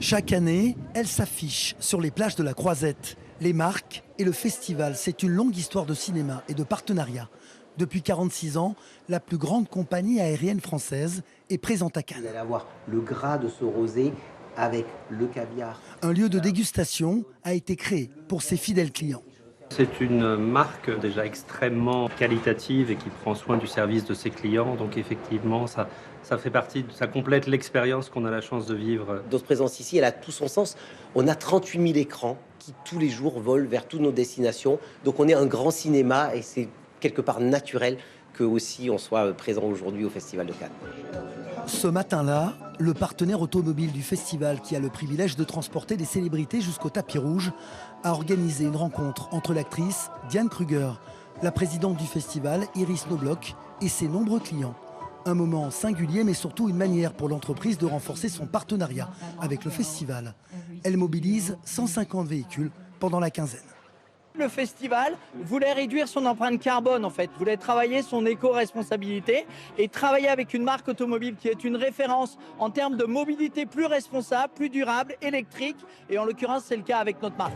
Chaque année, elle s'affiche sur les plages de la Croisette. Les marques et le festival, c'est une longue histoire de cinéma et de partenariat. Depuis 46 ans, la plus grande compagnie aérienne française est présente à Cannes. Vous allez avoir le gras de ce rosé avec le caviar. Un lieu de dégustation a été créé pour ses fidèles clients. C'est une marque déjà extrêmement qualitative et qui prend soin du service de ses clients. Donc effectivement, ça fait partie, ça complète l'expérience qu'on a la chance de vivre. Notre présence ici, elle a tout son sens. On a 38 000 écrans qui tous les jours volent vers toutes nos destinations. Donc on est un grand cinéma et c'est quelque part naturel que aussi on soit présent aujourd'hui au Festival de Cannes. Ce matin-là, le partenaire automobile du festival, qui a le privilège de transporter des célébrités jusqu'au tapis rouge, a organisé une rencontre entre l'actrice Diane Kruger, la présidente du festival Iris Knobloch et ses nombreux clients. Un moment singulier, mais surtout une manière pour l'entreprise de renforcer son partenariat avec le festival. Elle mobilise 150 véhicules pendant la quinzaine. Le festival voulait réduire son empreinte carbone, voulait travailler son éco-responsabilité et travailler avec une marque automobile qui est une référence en termes de mobilité plus responsable, plus durable, électrique. Et en l'occurrence, c'est le cas avec notre marque.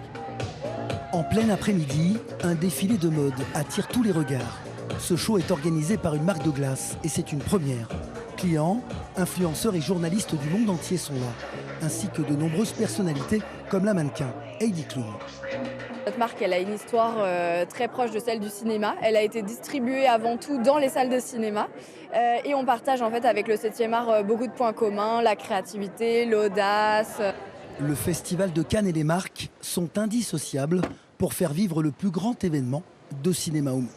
En plein après-midi, un défilé de mode attire tous les regards. Ce show est organisé par une marque de glace et c'est une première. Clients, influenceurs et journalistes du monde entier sont là, ainsi que de nombreuses personnalités comme la mannequin Heidi Klum. Notre marque, elle a une histoire très proche de celle du cinéma. Elle a été distribuée avant tout dans les salles de cinéma. Et on partage en fait avec le 7e art beaucoup de points communs, la créativité, l'audace. Le Festival de Cannes et les marques sont indissociables pour faire vivre le plus grand événement de cinéma au monde.